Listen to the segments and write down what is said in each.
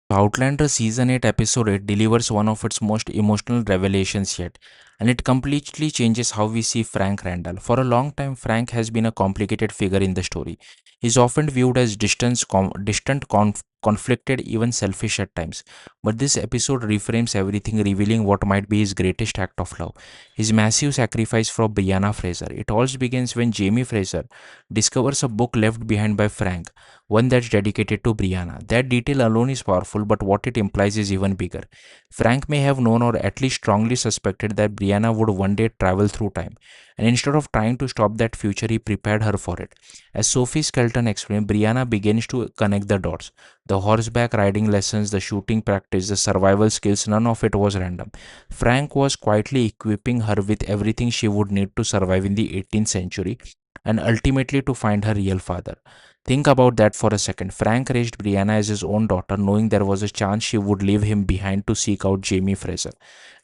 Outlander Season 8 Episode 8 delivers one of its most emotional revelations yet, and it completely changes how we see Frank Randall. For a long time, Frank has been a complicated figure in the story. He's often viewed as conflicted, even selfish at times. But this episode reframes everything, revealing what might be his greatest act of love, his massive sacrifice for Brianna Fraser. It all begins when Jamie Fraser discovers a book left behind by Frank, one that's dedicated to Brianna. That detail alone is powerful, but what it implies is even bigger. Frank may have known or at least strongly suspected that Brianna would one day travel through time, and instead of trying to stop that future, he prepared her for it. As Sophie Skelton explained, Brianna begins to connect the dots. The horseback riding lessons, the shooting practice, the survival skills, none of it was random. Frank was quietly equipping her with everything she would need to survive in the 18th century and ultimately to find her real father. Think about that for a second. Frank raised Brianna as his own daughter, knowing there was a chance she would leave him behind to seek out Jamie Fraser.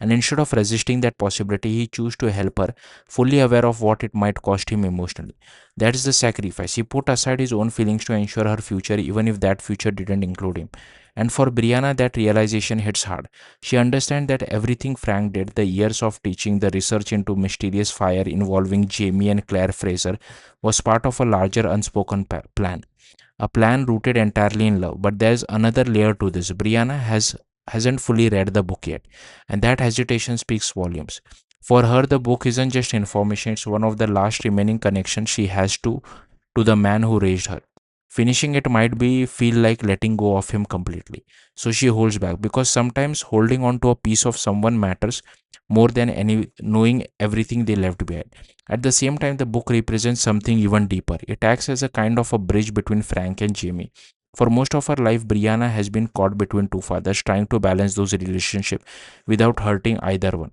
And instead of resisting that possibility, he chose to help her, fully aware of what it might cost him emotionally. That's the sacrifice. He put aside his own feelings to ensure her future, even if that future didn't include him. And for Brianna, that realization hits hard. She understands that everything Frank did, the years of teaching, the research into mysterious fire involving Jamie and Claire Fraser, was part of a larger unspoken plan. A plan rooted entirely in love. But there's another layer to this. Brianna hasn't fully read the book yet, and that hesitation speaks volumes. For her, the book isn't just information, it's one of the last remaining connections she has to the man who raised her. Finishing it might be feel like letting go of him completely. So she holds back because sometimes holding on to a piece of someone matters more than any knowing everything they left behind. At the same time, the book represents something even deeper. It acts as a kind of a bridge between Frank and Jamie. For most of her life, Brianna has been caught between two fathers, trying to balance those relationships without hurting either one.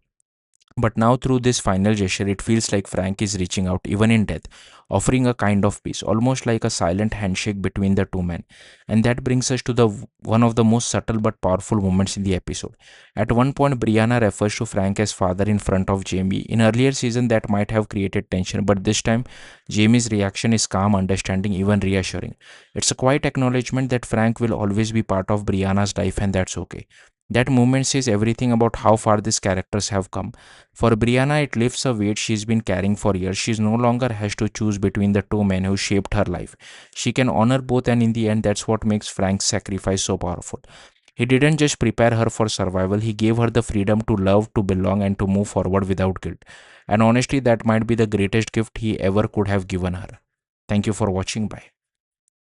But now, through this final gesture, it feels like Frank is reaching out, even in death, offering a kind of peace, almost like a silent handshake between the two men. And that brings us to the one of the most subtle but powerful moments in the episode. At one point, Brianna refers to Frank as father in front of Jamie. In earlier season, that might have created tension, but this time, Jamie's reaction is calm, understanding, even reassuring. It's a quiet acknowledgement that Frank will always be part of Brianna's life, and that's okay. That moment says everything about how far these characters have come. For Brianna, it lifts a weight she's been carrying for years. She no longer has to choose between the two men who shaped her life. She can honor both, and in the end, that's what makes Frank's sacrifice so powerful. He didn't just prepare her for survival, he gave her the freedom to love, to belong, and to move forward without guilt. And honestly, that might be the greatest gift he ever could have given her. Thank you for watching. Bye.